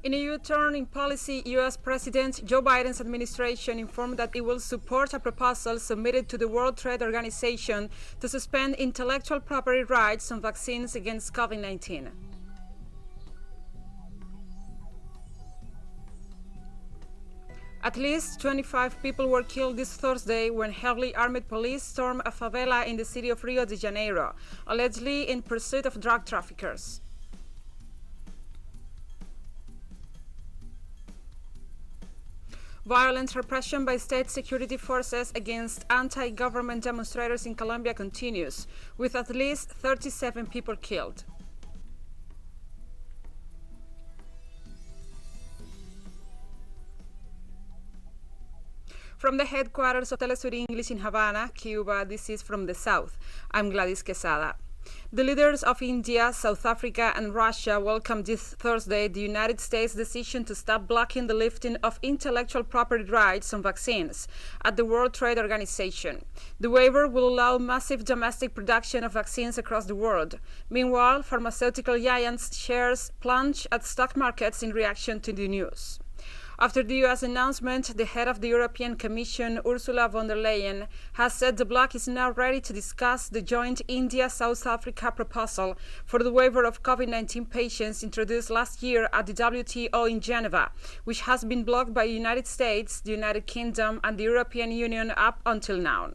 In a U-turn in policy, U.S. President Joe Biden's administration informed that it will support a proposal submitted to the World Trade Organization to suspend intellectual property rights on vaccines against COVID-19. At least 25 people were killed this Thursday when heavily armed police stormed a favela in the city of Rio de Janeiro, allegedly in pursuit of drug traffickers. Violent repression by state security forces against anti-government demonstrators in Colombia continues, with at least 37 people killed. From the headquarters of teleSUR English in Havana, Cuba, this is From the South. I'm Gladys Quesada. The leaders of India, South Africa and Russia welcomed this Thursday the United States' decision to stop blocking the lifting of intellectual property rights on vaccines at the World Trade Organization. The waiver will allow massive domestic production of vaccines across the world. Meanwhile, pharmaceutical giants' shares plunged at stock markets in reaction to the news. After the U.S. announcement, the head of the European Commission, Ursula von der Leyen, has said the bloc is now ready to discuss the joint India-South Africa proposal for the waiver of COVID-19 patients introduced last year at the WTO in Geneva, which has been blocked by the United States, the United Kingdom, and the European Union up until now.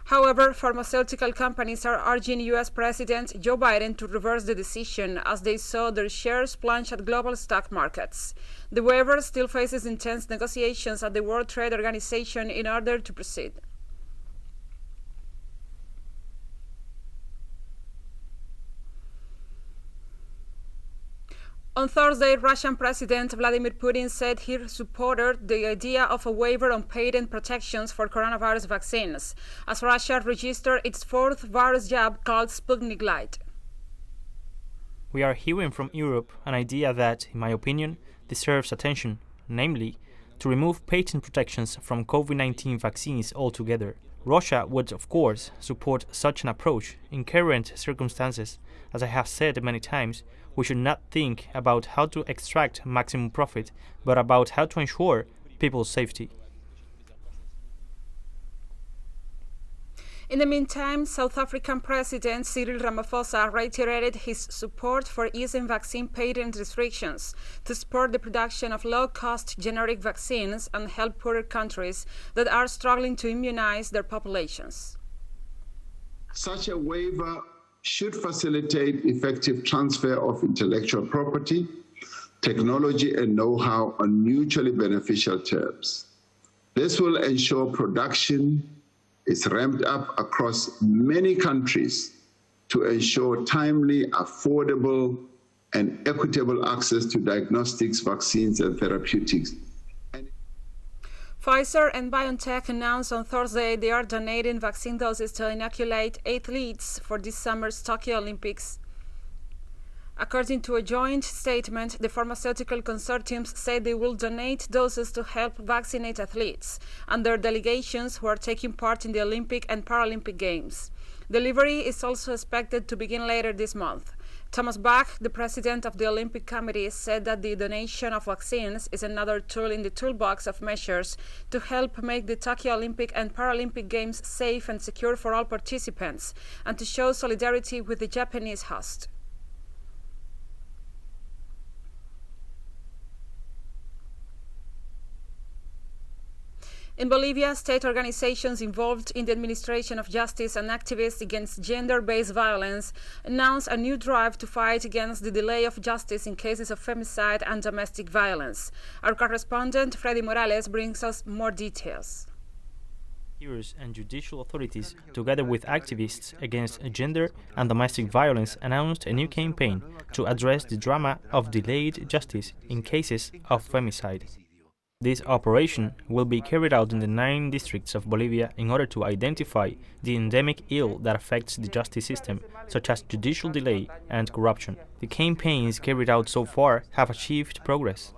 However, pharmaceutical companies are urging U.S. President Joe Biden to reverse the decision as they saw their shares plunge at global stock markets. The waiver still faces intense negotiations at the World Trade Organization in order to proceed. On Thursday, Russian President Vladimir Putin said he supported the idea of a waiver on patent protections for coronavirus vaccines, as Russia registered its fourth virus jab called Sputnik Light. We are hearing from Europe an idea that, in my opinion, deserves attention, namely, to remove patent protections from COVID-19 vaccines altogether. Russia would, of course, support such an approach in current circumstances. As I have said many times, we should not think about how to extract maximum profit, but about how to ensure people's safety. In the meantime, South African President Cyril Ramaphosa reiterated his support for easing vaccine patent restrictions to support the production of low-cost generic vaccines and help poorer countries that are struggling to immunize their populations. Such a waiver should facilitate effective transfer of intellectual property, technology and know-how on mutually beneficial terms. This will ensure production is ramped up across many countries to ensure timely, affordable and equitable access to diagnostics, vaccines and therapeutics. Pfizer and BioNTech announced on Thursday they are donating vaccine doses to inoculate athletes for this summer's Tokyo Olympics. According to a joint statement, the pharmaceutical consortiums say they will donate doses to help vaccinate athletes and their delegations who are taking part in the Olympic and Paralympic Games. Delivery is also expected to begin later this month. Thomas Bach, the president of the Olympic Committee, said that the donation of vaccines is another tool in the toolbox of measures to help make the Tokyo Olympic and Paralympic Games safe and secure for all participants and to show solidarity with the Japanese host. In Bolivia, state organizations involved in the administration of justice and activists against gender-based violence announced a new drive to fight against the delay of justice in cases of femicide and domestic violence. Our correspondent, Freddy Morales, brings us more details. And judicial authorities, together with activists against gender and domestic violence, announced a new campaign to address the drama of delayed justice in cases of femicide. This operation will be carried out in the 9 districts of Bolivia in order to identify the endemic ill that affects the justice system, such as judicial delay and corruption. The campaigns carried out so far have achieved progress.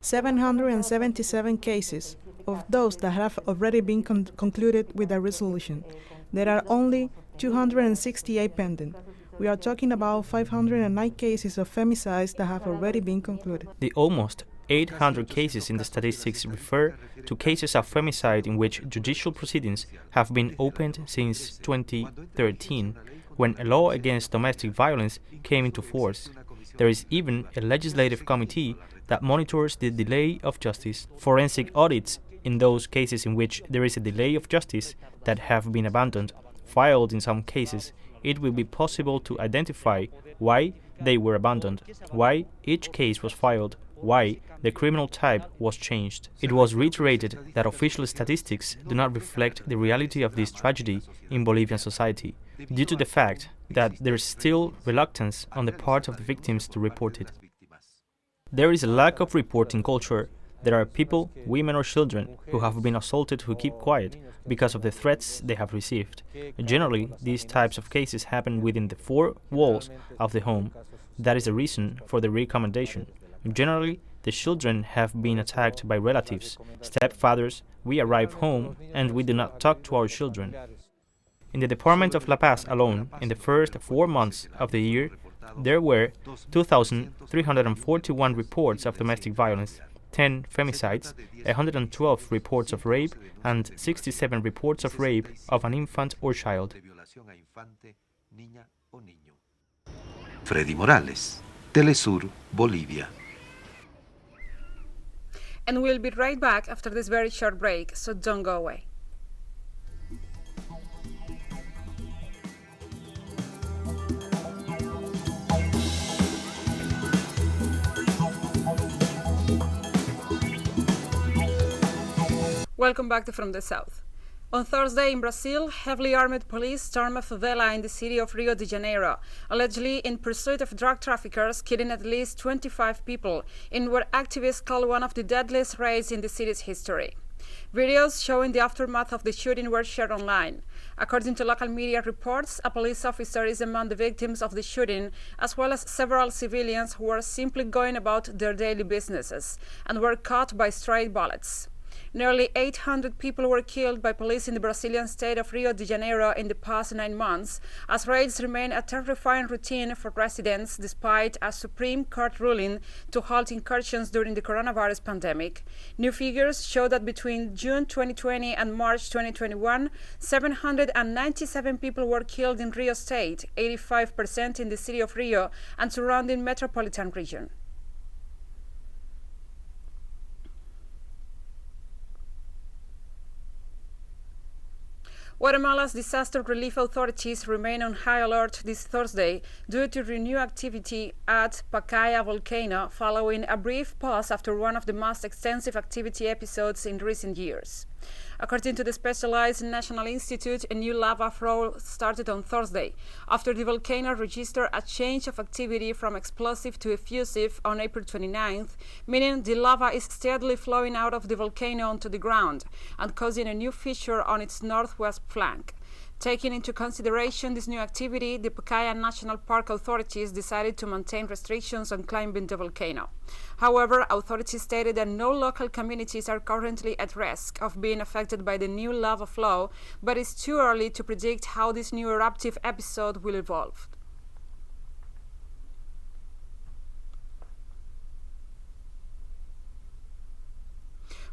777 cases of those that have already been concluded with a resolution. There are only 268 pending, We are talking about 509 cases of femicides that have already been concluded. The almost 800 cases in the statistics refer to cases of femicide in which judicial proceedings have been opened since 2013, when a law against domestic violence came into force. There is even a legislative committee that monitors the delay of justice. Forensic audits in those cases in which there is a delay of justice that have been abandoned, filed in some cases. It will be possible to identify why they were abandoned, why each case was filed, why the criminal type was changed. It was reiterated that official statistics do not reflect the reality of this tragedy in Bolivian society, due to the fact that there is still reluctance on the part of the victims to report it. There is a lack of reporting culture. There are people, women or children, who have been assaulted who keep quiet because of the threats they have received. Generally, these types of cases happen within the four walls of the home. That is the reason for the recommendation. Generally, the children have been attacked by relatives, stepfathers. We arrive home and we do not talk to our children. In the department of La Paz alone, in the first 4 months of the year, there were 2,341 reports of domestic violence, 10 femicides, 112 reports of rape, and 67 reports of rape of an infant or child. Freddy Morales, teleSUR, Bolivia. And we'll be right back after this very short break, so don't go away. Welcome back to From the South. On Thursday in Brazil, heavily armed police stormed a favela in the city of Rio de Janeiro, allegedly in pursuit of drug traffickers, killing at least 25 people in what activists call one of the deadliest raids in the city's history. Videos showing the aftermath of the shooting were shared online. According to local media reports, a police officer is among the victims of the shooting, as well as several civilians who were simply going about their daily businesses and were caught by stray bullets. Nearly 800 people were killed by police in the Brazilian state of Rio de Janeiro in the past 9 months, as raids remain a terrifying routine for residents despite a Supreme Court ruling to halt incursions during the coronavirus pandemic. New figures show that between June 2020 and March 2021, 797 people were killed in Rio State, 85% in the city of Rio and surrounding metropolitan region. Guatemala's disaster relief authorities remain on high alert this Thursday due to renewed activity at Pacaya volcano following a brief pause after one of the most extensive activity episodes in recent years. According to the Specialized National Institute, a new lava flow started on Thursday after the volcano registered a change of activity from explosive to effusive on April 29th, meaning the lava is steadily flowing out of the volcano onto the ground and causing a new fissure on its northwest flank. Taking into consideration this new activity, the Pacaya National Park authorities decided to maintain restrictions on climbing the volcano. However, authorities stated that no local communities are currently at risk of being affected by the new lava flow, but it's too early to predict how this new eruptive episode will evolve.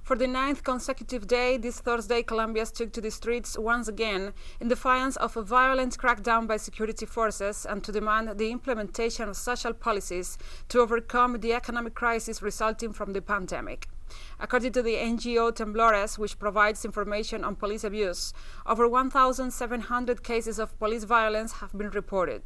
For the 9th consecutive day, this Thursday, Colombia took to the streets once again in defiance of a violent crackdown by security forces and to demand the implementation of social policies to overcome the economic crisis resulting from the pandemic. According to the NGO Temblores, which provides information on police abuse, over 1,700 cases of police violence have been reported.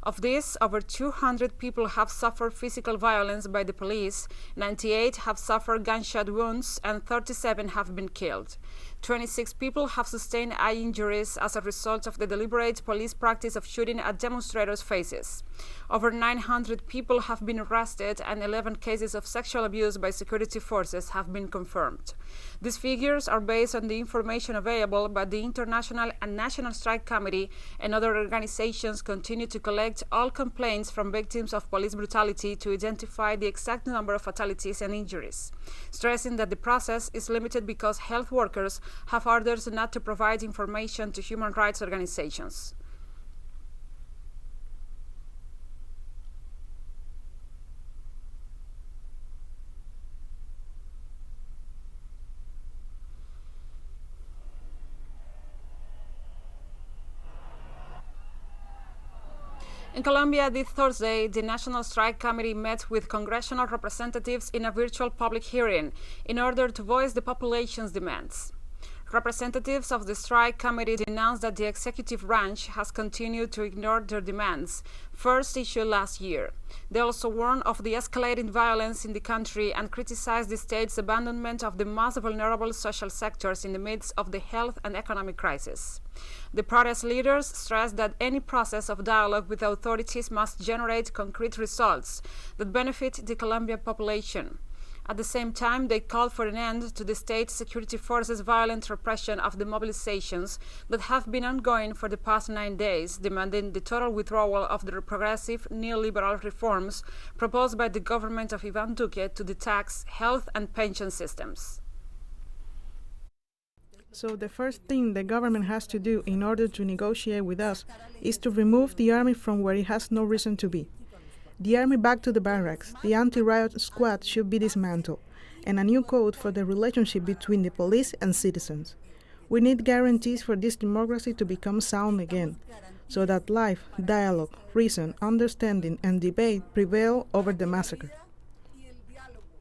Of these, over 200 people have suffered physical violence by the police, 98 have suffered gunshot wounds, and 37 have been killed. 26 people have sustained eye injuries as a result of the deliberate police practice of shooting at demonstrators' faces. Over 900 people have been arrested and 11 cases of sexual abuse by security forces have been confirmed. These figures are based on the information available, but the International and National Strike Committee and other organizations continue to collect all complaints from victims of police brutality to identify the exact number of fatalities and injuries, stressing that the process is limited because health workers have orders not to provide information to human rights organizations. In Colombia this Thursday, the National Strike Committee met with congressional representatives in a virtual public hearing in order to voice the population's demands. Representatives of the strike committee denounced that the executive branch has continued to ignore their demands, first issued last year. They also warned of the escalating violence in the country and criticized the state's abandonment of the most vulnerable social sectors in the midst of the health and economic crisis. The protest leaders stressed that any process of dialogue with authorities must generate concrete results that benefit the Colombian population. At the same time, they called for an end to the state security forces' violent repression of the mobilizations that have been ongoing for the past 9 days, demanding the total withdrawal of the progressive neoliberal reforms proposed by the government of Iván Duque to the tax, health, and pension systems. So the first thing the government has to do in order to negotiate with us is to remove the army from where it has no reason to be. The army back to the barracks, the anti-riot squad should be dismantled, and a new code for the relationship between the police and citizens. We need guarantees for this democracy to become sound again, so that life, dialogue, reason, understanding, and debate prevail over the massacre.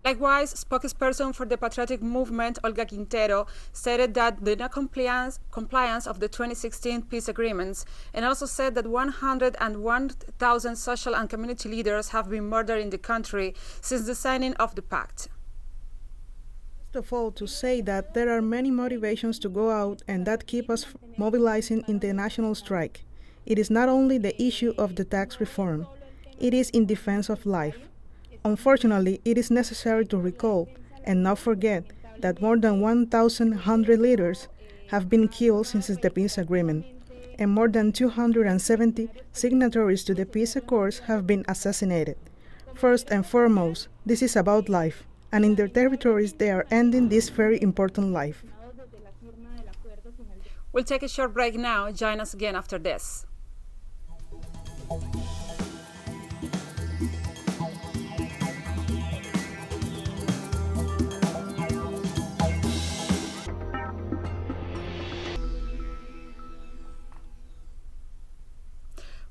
Likewise, spokesperson for the patriotic movement, Olga Quintero, stated that the non-compliance of the 2016 peace agreements, and also said that 101,000 social and community leaders have been murdered in the country since the signing of the pact. First of all, to say that there are many motivations to go out and that keep us mobilizing in the national strike. It is not only the issue of the tax reform, it is in defense of life. Unfortunately, it is necessary to recall and not forget that more than 1,100 leaders have been killed since the peace agreement, and more than 270 signatories to the peace accords have been assassinated. First and foremost, this is about life, and in their territories they are ending this very important life. We'll take a short break now. Join us again after this.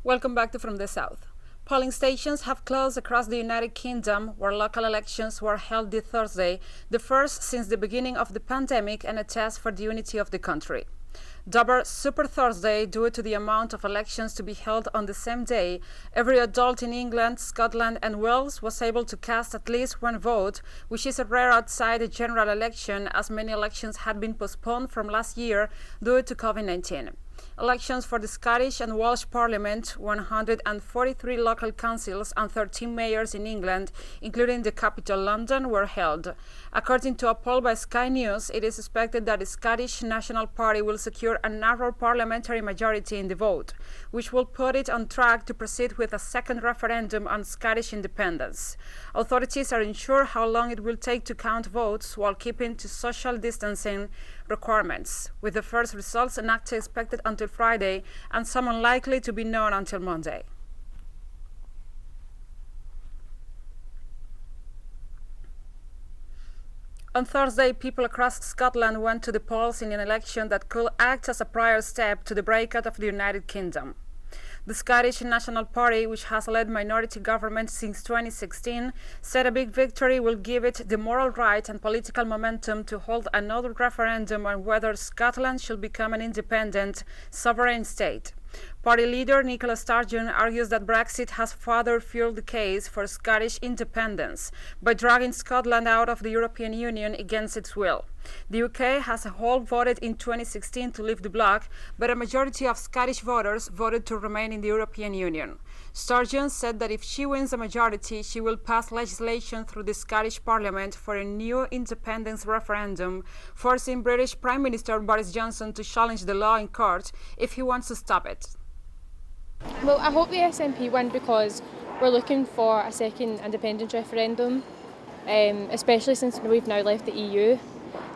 Welcome back to From the South. Polling stations have closed across the United Kingdom, where local elections were held this Thursday, the first since the beginning of the pandemic and a test for the unity of the country. Double Super Thursday, due to the amount of elections to be held on the same day, every adult in England, Scotland and Wales was able to cast at least one vote, which is a rare outside the general election, as many elections had been postponed from last year due to COVID-19. Elections for the Scottish and Welsh Parliament, 143 local councils and 13 mayors in England, including the capital London, were held. According to a poll by Sky News, it is expected that the Scottish National Party will secure a narrow parliamentary majority in the vote, which will put it on track to proceed with a second referendum on Scottish independence. Authorities are unsure how long it will take to count votes while keeping to social distancing requirements, with the first results not expected until Friday and some unlikely to be known until Monday. On Thursday, people across Scotland went to the polls in an election that could act as a prior step to the breakout of the United Kingdom. The Scottish National Party, which has led minority government since 2016, said a big victory will give it the moral right and political momentum to hold another referendum on whether Scotland should become an independent, sovereign state. Party leader Nicola Sturgeon argues that Brexit has further fueled the case for Scottish independence by dragging Scotland out of the European Union against its will. The UK as a whole voted in 2016 to leave the bloc, but a majority of Scottish voters voted to remain in the European Union. Sturgeon said that if she wins a majority, she will pass legislation through the Scottish Parliament for a new independence referendum, forcing British Prime Minister Boris Johnson to challenge the law in court if he wants to stop it. Well, I hope the SNP win because we're looking for a second independence referendum, especially since we've now left the EU.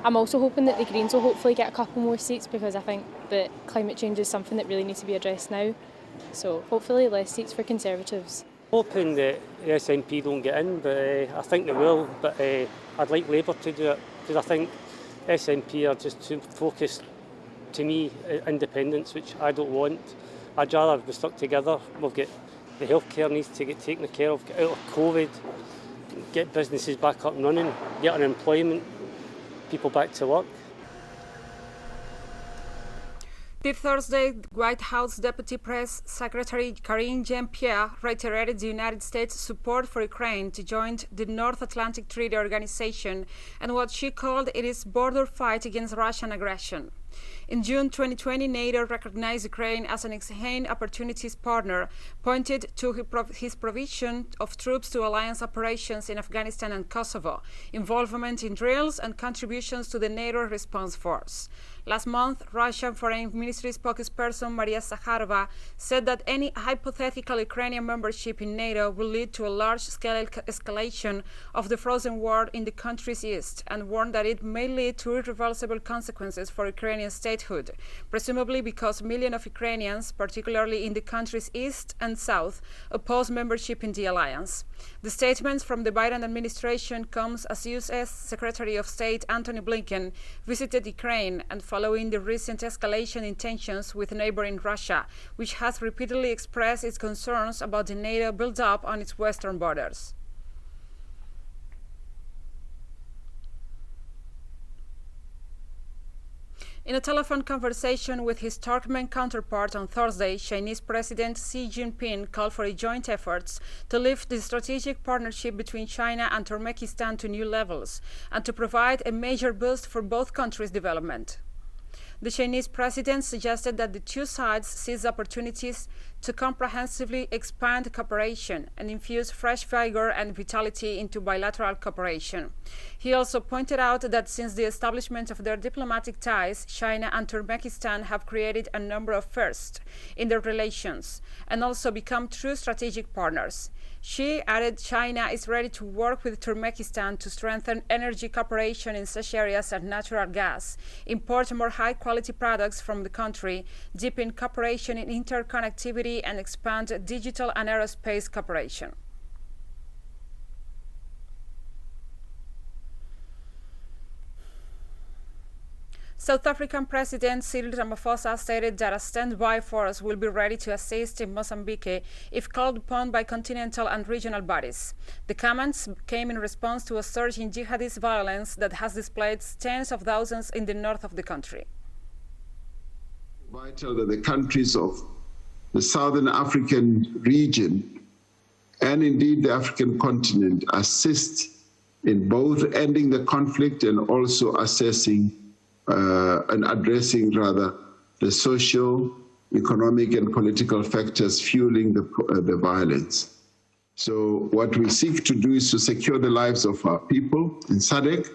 I'm also hoping that the Greens will hopefully get a couple more seats because I think that climate change is something that really needs to be addressed now. So hopefully less seats for Conservatives. Hoping that the SNP don't get in, but I think they will. But I'd like Labour to do it because I think SNP are just too focused, to me, independence, which I don't want. I'd rather be stuck together. We've got the healthcare needs to get taken care of, get out of COVID, get businesses back up and running, get unemployment, people back to work. This Thursday, White House Deputy Press Secretary Karine Jean-Pierre reiterated the United States' support for Ukraine to join the North Atlantic Treaty Organization and what she called its border fight against Russian aggression. In June 2020, NATO recognized Ukraine as an exchange opportunities partner, pointed to his provision of troops to alliance operations in Afghanistan and Kosovo, involvement in drills and contributions to the NATO response force. Last month, Russian Foreign Ministry spokesperson Maria Zakharova said that any hypothetical Ukrainian membership in NATO will lead to a large-scale escalation of the frozen war in the country's east, and warned that it may lead to irreversible consequences for Ukrainian statehood, presumably because millions of Ukrainians, particularly in the country's east and south, oppose membership in the alliance. The statement from the Biden administration comes as U.S. Secretary of State Antony Blinken visited Ukraine and following the recent escalation in tensions with neighboring Russia, which has repeatedly expressed its concerns about the NATO build-up on its western borders. In a telephone conversation with his Turkmen counterpart on Thursday, Chinese President Xi Jinping called for joint efforts to lift the strategic partnership between China and Turkmenistan to new levels and to provide a major boost for both countries' development. The Chinese president suggested that the two sides seize opportunities to comprehensively expand cooperation and infuse fresh vigor and vitality into bilateral cooperation. He also pointed out that since the establishment of their diplomatic ties, China and Turkmenistan have created a number of firsts in their relations and also become true strategic partners. Xi added China is ready to work with Turkmenistan to strengthen energy cooperation in such areas as natural gas, import more high-quality products from the country, deepen cooperation in interconnectivity, and expand digital and aerospace cooperation. South African President Cyril Ramaphosa stated that a standby force will be ready to assist in Mozambique if called upon by continental and regional bodies. The comments came in response to a surge in jihadist violence that has displaced tens of thousands in the north of the country. Vital that the countries of the Southern African region and indeed the African continent assist in both ending the conflict and also assessing and addressing rather the social, economic and political factors fueling the violence. So what we seek to do is to secure the lives of our people in SADC,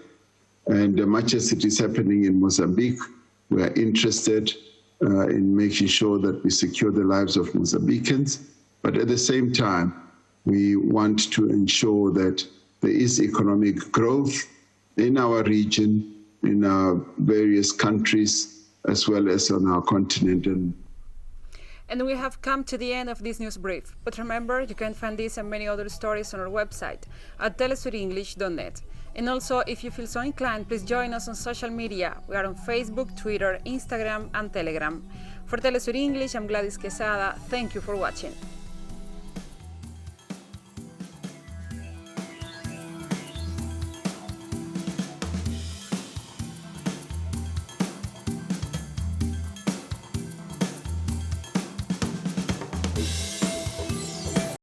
and much as it is happening in Mozambique, we are interested in making sure that we secure the lives of Mozambicans, but at the same time, we want to ensure that there is economic growth in our region, in our various countries, as well as on our continent. And we have come to the end of this news brief. But remember, you can find this and many other stories on our website at telesurenglish.net. And also, if you feel so inclined, please join us on social media. We are on Facebook, Twitter, Instagram, and Telegram. For Telesur English, I'm Gladys Quesada. Thank you for watching.